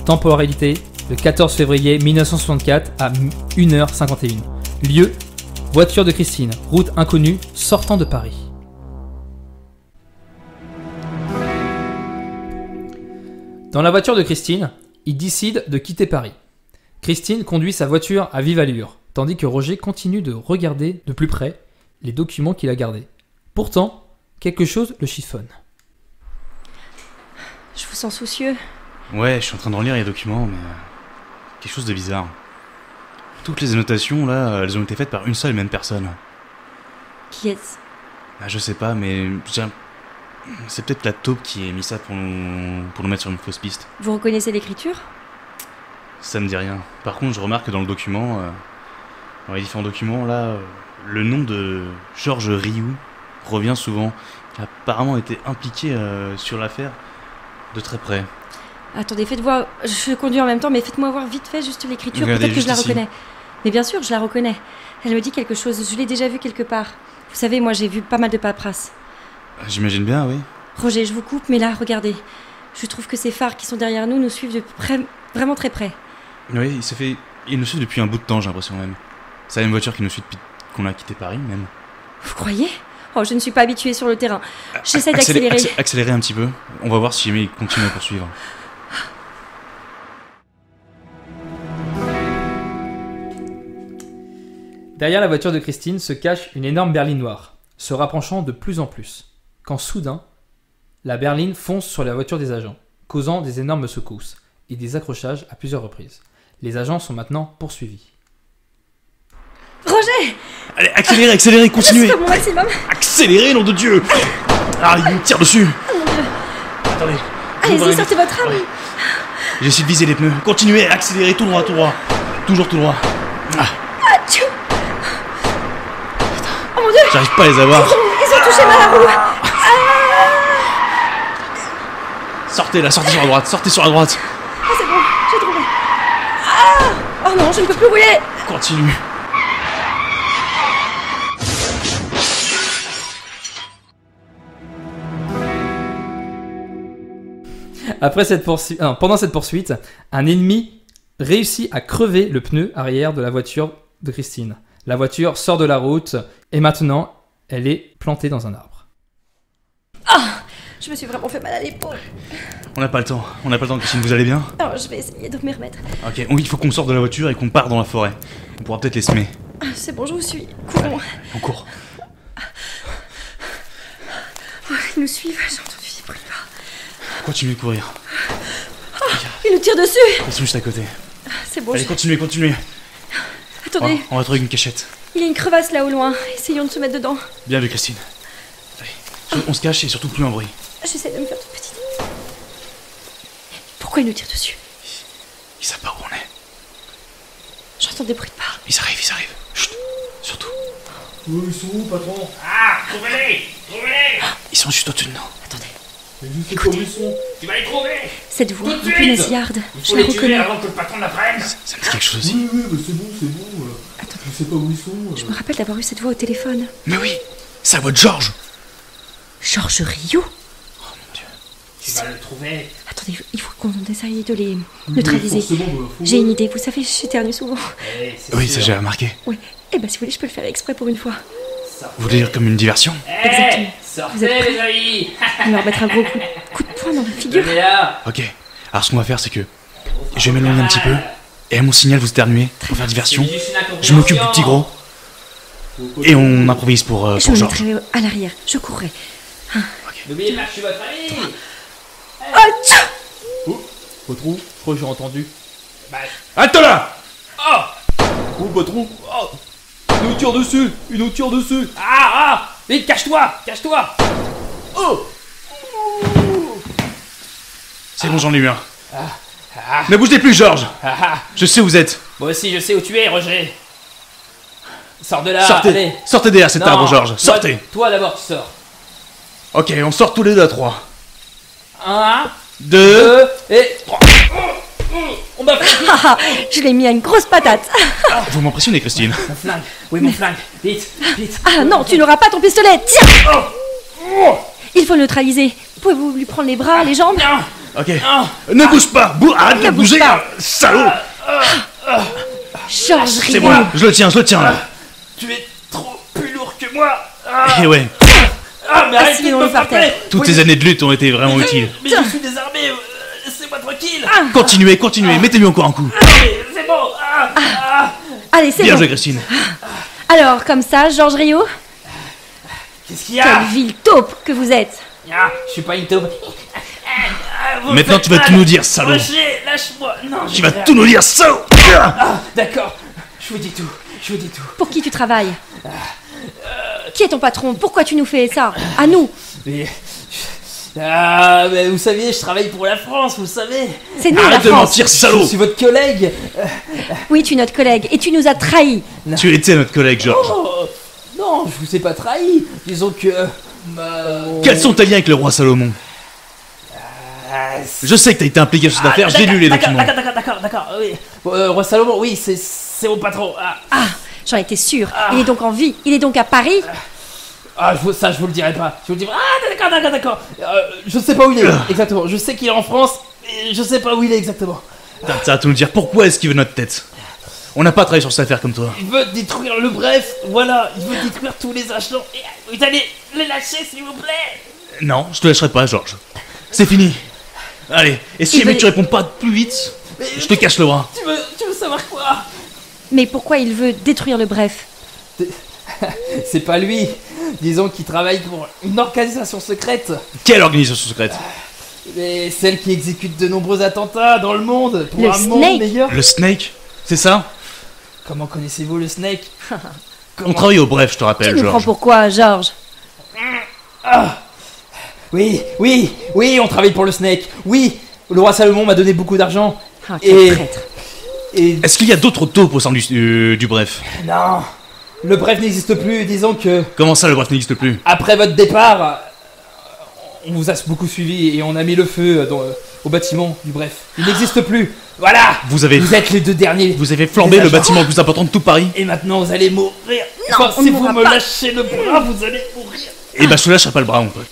Temporalité, le 14 février 1964 à 1h51. Lieu, voiture de Christine, route inconnue, sortant de Paris. Dans la voiture de Christine, il décide de quitter Paris. Christine conduit sa voiture à vive allure, tandis que Roger continue de regarder de plus près les documents qu'il a gardés. Pourtant, quelque chose le chiffonne. Je vous sens soucieux. Ouais, je suis en train de relire les documents, mais... quelque chose de bizarre. Toutes les annotations, là, elles ont été faites par une seule et même personne. Qui est-ce? Bah, je sais pas, mais... c'est peut-être la taupe qui a mis ça pour nous mettre sur une fausse piste. Vous reconnaissez l'écriture? Ça me dit rien. Par contre, je remarque que dans le document, dans les différents documents, là, le nom de Georges Rioux revient souvent. Il a apparemment été impliqué sur l'affaire de très près. Attendez, faites voir. Je conduis en même temps, mais faites-moi voir vite fait juste l'écriture. Regardez, Peut-être que je la juste reconnais. Mais bien sûr, je la reconnais. Elle me dit quelque chose. Je l'ai déjà vue quelque part. Vous savez, moi, j'ai vu pas mal de paperasse. J'imagine bien, oui. Roger, je vous coupe, mais là, regardez. Je trouve que ces phares qui sont derrière nous suivent de près, vraiment très près. Oui, ils nous suivent depuis un bout de temps, j'ai l'impression même. C'est la même voiture qui nous suit depuis qu'on a quitté Paris, même. Vous croyez? Oh, je ne suis pas habituée sur le terrain. J'essaie d'accélérer. Accélérer un petit peu. On va voir si jamais il continue à poursuivre. Derrière la voiture de Christine se cache une énorme berline noire, se rapprochant de plus en plus, quand soudain, la berline fonce sur la voiture des agents, causant des énormes secousses et des accrochages à plusieurs reprises. Les agents sont maintenant poursuivis. Roger! Allez, accélérez, continuez! Je ferai mon maximum! Accélérez, nom de Dieu! Ah, il me tire dessus! Oh mon Dieu! Attendez. Allez-y, sortez votre âme! Ouais. J'essaie de viser les pneus. Continuez, accélérez, tout droit. Toujours tout droit. Ah. Oh mon Dieu! J'arrive pas à les avoir. Ils ont touché ma roue! Sortez sur la droite, Ah, c'est bon, j'ai trouvé! Ah! Oh non, je ne peux plus rouler! Continue. Pendant cette poursuite, un ennemi réussit à crever le pneu arrière de la voiture de Christine. La voiture sort de la route et maintenant, elle est plantée dans un arbre. Ah! Je me suis vraiment fait mal à l'épaule. On n'a pas le temps, Christine, vous allez bien? Alors, je vais essayer de me remettre. Ok, il faut qu'on sorte de la voiture et qu'on parte dans la forêt. On pourra peut-être les semer. Ah, c'est bon, je vous suis. Courons. On court. Oh, ils nous suivent, j'ai entendu des bruits de pas. Continuez de courir. Ils nous tirent dessus! Ils sont juste à côté. C'est bon, Allez, continuez. Attendez, On va trouver une cachette. il y a une crevasse là au loin. Essayons de se mettre dedans. Bien vu, Christine. Allez, on se cache et surtout plus un bruit. J'essaie de me faire toute petite. Pourquoi ils nous tirent dessus? Ils savent pas où on est. J'entends des bruits de pas. Ils arrivent. Chut, surtout. Où ils sont où, patron? Ah, trouvez-les! Ils sont juste au-dessus de nous. Attendez, Mais je sais pas où ils sont. Tu vas les trouver! cette voix, Tout de un peu suite. nasillarde. Il Je faut la les tuer reconnais. avant que le patron l'apprenne! Ça me dit quelque chose aussi. Oui, mais c'est bon. Attendez. Je sais pas où ils sont. Je me rappelle d'avoir eu cette voix au téléphone. Mais oui, c'est la voix de Georges. Georges Rioux? Oh mon Dieu. Tu vas le trouver! Attendez, il faut qu'on essaye de les neutraliser. Forcément, faut... J'ai une idée, vous savez, j'éternue souvent. Eh, c'est Oui, sûr. ça j'ai remarqué. Oui, eh ben si vous voulez, je peux le faire exprès pour une fois. Sortez. Vous voulez dire comme une diversion? Eh, Exactement. sortez, Vous êtes prêts? les amis! On leur mettre un gros coup de poing dans la figure. Venez là! Ok. Alors ce qu'on va faire, c'est que je vais m'éloigner un petit peu. Et à mon signal, vous éternuez pour faire diversion. C'est juste une incompréhension. Je m'occupe du petit gros. Et on improvise pour Je me Georges. mettrai à l'arrière, je courrai. N'oubliez pas que je suis votre ami! Patron, je crois que j'ai entendu. Bah, Halte là! Oh, patron. Oh, il nous tire dessus. vite, cache-toi! Oh. C'est bon, j'en ai eu un. Ne bougez plus, Georges! Je sais où vous êtes. Moi aussi, je sais où tu es, Roger! Sors de là! Sortez! Allez. Sortez derrière cet Non, arbre, Georges! Sortez! Toi d'abord, tu sors! Ok, on sort tous les deux à 3. 1, 2... 2 et 3! On m'a fait Ah, je l'ai mis à une grosse patate. Vous m'impressionnez, Christine. mon flingue! Oui, mon flingue! Vite! Ah non, tu n'auras pas ton pistolet. Tiens. Il faut le neutraliser. Pouvez-vous lui prendre les bras, les jambes? Non! Ok. Ne bouge pas. Arrête de bouger, salaud. Georges C'est Rio. moi. Je le tiens là. Tu es trop plus lourd que moi. Et ouais. Mais arrêtez de Asseyons-le me par terre. frapper. Toutes ces années de lutte ont été vraiment utiles. Mais je suis désarmé. Laissez-moi tranquille. Continuez. Mettez-lui encore un coup. C'est bon. Allez, c'est Bien bon. joué, Christine. Alors, comme ça, Georges Rio, Qu'est-ce qu'il y a? quelle ville taupe que vous êtes. Je suis pas une taupe. Vous me Maintenant, faites tu vas mal. tout nous dire, salaud. Roger, lâche-moi. Non, Tu vas tout nous dire, salaud. D'accord. Je vous dis tout. Pour qui tu travailles? Qui est ton patron? Pourquoi tu nous fais ça? À nous. Mais vous saviez, je travaille pour la France, vous savez. C'est nous, la Arrête de France. mentir, Je salaud. suis votre collègue. Oui, tu es notre collègue. Et tu nous as trahis. Tu étais notre collègue, Georges. Oh, non, je vous ai pas trahi. Disons que... Quels sont tes liens avec le roi Salomon? Je sais que t'as été impliqué sur cette affaire, j'ai lu les documents. D'accord, oui. Roi Salomon, oui, c'est mon patron. J'en étais sûre. Il est donc en vie. Il est donc à Paris. Je vous le dirai pas. Je vous le dirai. D'accord. Je sais pas où il est, exactement. Je sais qu'il est en France, mais je sais pas où il est exactement. T'as à tout nous dire, pourquoi est-ce qu'il veut notre tête? On n'a pas travaillé sur cette affaire comme toi. Il veut détruire le bref, voilà. Il veut détruire tous les agents. Et vous allez les lâcher, s'il vous plaît. Non, je te lâcherai pas, Georges. C'est fini. Allez, et si Il jamais veut- tu réponds pas plus vite, Mais je te cache le bras. tu veux savoir quoi? Mais pourquoi il veut détruire le bref? C'est pas lui. Disons qu'il travaille pour une organisation secrète. Quelle organisation secrète? Mais celle qui exécute de nombreux attentats dans le monde pour Le un monde Snake. meilleur. Le Snake? C'est ça? Comment connaissez-vous le Snake? On travaille au bref, je te Tu rappelle, nous prends Georges. pour quoi, Georges? Oui, on travaille pour le Snake. Oui, le roi Salomon m'a donné beaucoup d'argent. Ah, quel Et- traître. Et Est-ce qu'il y a d'autres taupes au sein du bref? non, le bref n'existe plus. Disons que Comment ça, le bref n'existe plus? après votre départ, on vous a beaucoup suivi et on a mis le feu au bâtiment du bref. Il n'existe plus. Voilà. Vous avez Vous êtes les deux derniers. Vous avez flambé Les le agents. bâtiment le plus important de tout Paris? Et maintenant vous allez mourir. Non, Enfin, on si ne vous mourra me pas. lâchez le bras, vous allez mourir. Eh ben, je te lâcherai pas le bras, mon pote.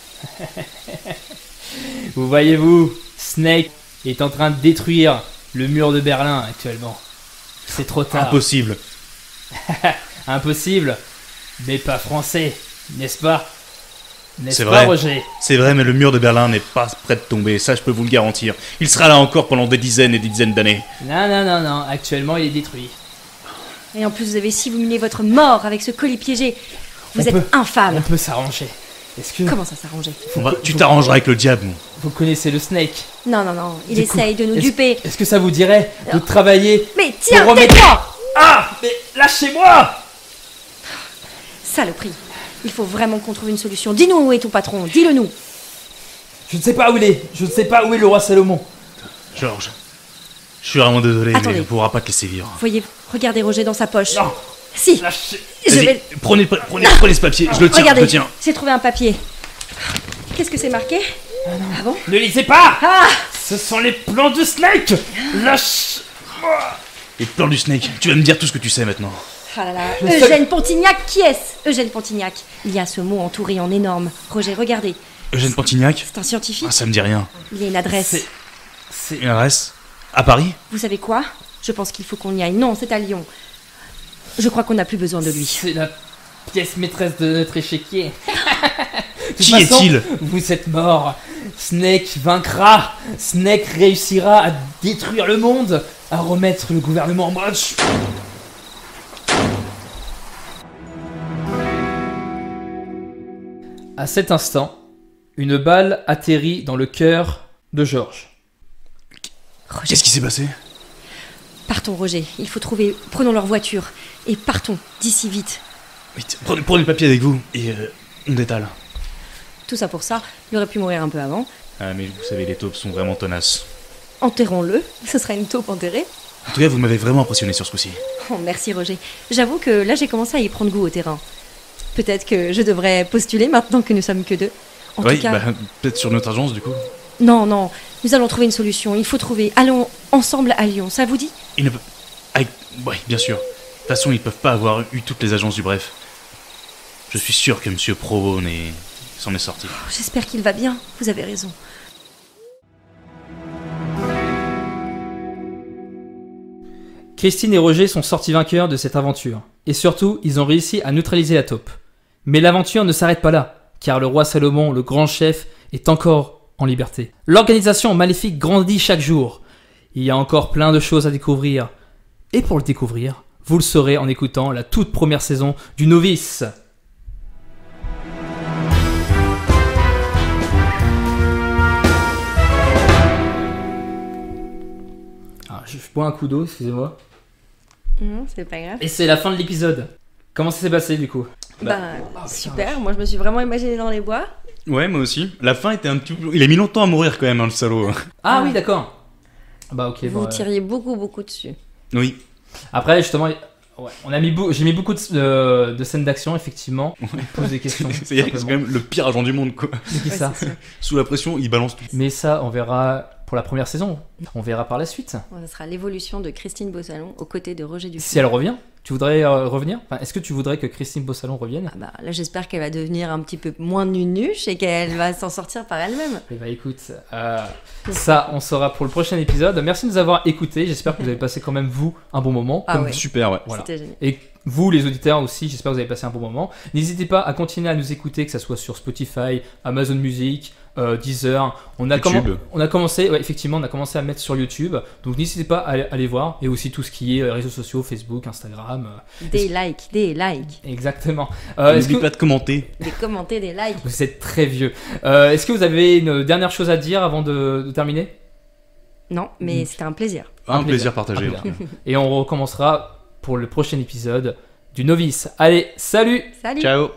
Vous voyez-vous, Snake est en train de détruire le mur de Berlin actuellement. C'est trop tard. Impossible. Impossible, mais pas français, n'est-ce pas? N'est-ce C'est pas, vrai. Roger? C'est vrai, mais le mur de Berlin n'est pas prêt de tomber, ça je peux vous le garantir. Il sera là encore pendant des dizaines et des dizaines d'années. Non, actuellement il est détruit. Et en plus, vous avez simulé votre mort avec ce colis piégé. Vous On êtes peut- On infâme. peut s'arranger. Est-ce que Comment ça s'arrangeait? Tu t'arrangeras avec le diable, mon. vous connaissez le Snake? Non, il Du coup, essaye de nous est-ce- duper. Est-ce que ça vous dirait de travailler Mais tiens, pour remettre- tais-toi! Mais lâchez-moi. Saloperie. Il faut vraiment qu'on trouve une solution. Dis-nous où est ton patron, dis-le nous. Je ne sais pas où il est. Je ne sais pas où est le roi Salomon. Georges, je suis vraiment désolé, Attendez. mais on pourra pas te laisser vivre. Voyez, regardez Roger dans sa poche. Non. Si, Lâchez. je Vas-y, vais... prenez ce papier, je le tiens, je Regardez, le tiens. j'ai trouvé un papier. Qu'est-ce que c'est marqué? Ah bon? Ne lisez pas. Ah! Ce sont les plans du Snake. Lâche. Et plan du Snake, tu vas me dire tout ce que tu sais maintenant. Ah là là, Le seul- Eugène Pontignac, qui est-ce? Eugène Pontignac. Il y a ce mot entouré en énorme. Roger, regardez, Eugène Pontignac? c'est un scientifique. Ah, ça me dit rien. Il y a une adresse. C'est Une adresse? À Paris? Vous savez quoi? Je pense qu'il faut qu'on y aille. Non, c'est à Lyon. Je crois qu'on n'a plus besoin de lui. C'est la pièce maîtresse de notre échiquier. De toute Qui façon, est-il? Vous êtes mort. Snake vaincra. Snake réussira à détruire le monde, à remettre le gouvernement en marche. À cet instant, une balle atterrit dans le cœur de Georges. Roger, Qu'est-ce qui s'est passé? partons, Roger. Il faut trouver... Prenons leur voiture. Et partons, d'ici vite. Vite, prenez le papier avec vous, et on détale. Tout ça pour ça, il aurait pu mourir un peu avant. Ah, mais vous savez, les taupes sont vraiment tenaces. Enterrons-le. Ce sera une taupe enterrée. En tout cas, vous m'avez vraiment impressionné sur ce coup-ci. Oh, merci, Roger. J'avoue que là, j'ai commencé à y prendre goût au terrain. Peut-être que je devrais postuler maintenant que nous sommes que deux. En Oui, tout cas... bah, peut-être sur notre agence, du coup. Non, nous allons trouver une solution. Il faut trouver. Allons ensemble à Lyon, ça vous dit? Ils ne peuvent... Oui, bien sûr. De toute façon, ils peuvent pas avoir eu toutes les agences du bref. Je suis sûr que Monsieur Probone s'en est sorti. J'espère qu'il va bien. Vous avez raison. Christine et Roger sont sortis vainqueurs de cette aventure. Et surtout, ils ont réussi à neutraliser la taupe. Mais l'aventure ne s'arrête pas là, car le roi Salomon, le grand chef, est encore en liberté. L'organisation maléfique grandit chaque jour. Il y a encore plein de choses à découvrir. Et pour le découvrir, vous le saurez en écoutant la toute première saison du Novice. Alors, je bois un coup d'eau, excusez-moi. Non, c'est pas grave. Et c'est la fin de l'épisode. Comment ça s'est passé du coup? Super, moi je me suis vraiment imaginé dans les bois. Ouais, moi aussi. La fin était un petit peu... Il a mis longtemps à mourir quand même, hein, le salaud. Ah oui, d'accord. Bah ok. Vous bon, tiriez beaucoup dessus. Oui. Après, justement, ouais, j'ai mis beaucoup de scènes d'action, effectivement. On pose des questions. C'est quand même le pire agent du monde, quoi. C'est qui ça? c'est sûr. Sous la pression, il balance tout. Mais ça, on verra pour la première saison. On verra par la suite. Bon, ça sera l'évolution de Christine Beausalon aux côtés de Roger Dufaux. Si elle revient, tu voudrais revenir? Enfin, est-ce que tu voudrais que Christine Beausalon revienne? Ah bah, là, j'espère qu'elle va devenir un petit peu moins nunuche et qu'elle va s'en sortir par elle-même. Eh bah écoute, ça, on saura pour le prochain épisode. Merci de nous avoir écoutés. J'espère que vous avez passé quand même, vous, un bon moment. Ah ouais. Super, ouais. Voilà. C'était génial. Et vous, les auditeurs aussi, j'espère que vous avez passé un bon moment. N'hésitez pas à continuer à nous écouter, que ce soit sur Spotify, Amazon Music, Deezer. On a commencé, ouais, effectivement, on a commencé à mettre sur YouTube. Donc n'hésitez pas à aller voir. Et aussi tout ce qui est réseaux sociaux, Facebook, Instagram. Des likes. Exactement. N'oublie pas de commenter. Des commenter, des likes. Vous êtes très vieux. Est-ce que vous avez une dernière chose à dire avant de terminer? Non, mais c'était un plaisir. Un plaisir partagé. Un plaisir. Et on recommencera pour le prochain épisode du Novice. Allez, salut! Salut! Ciao.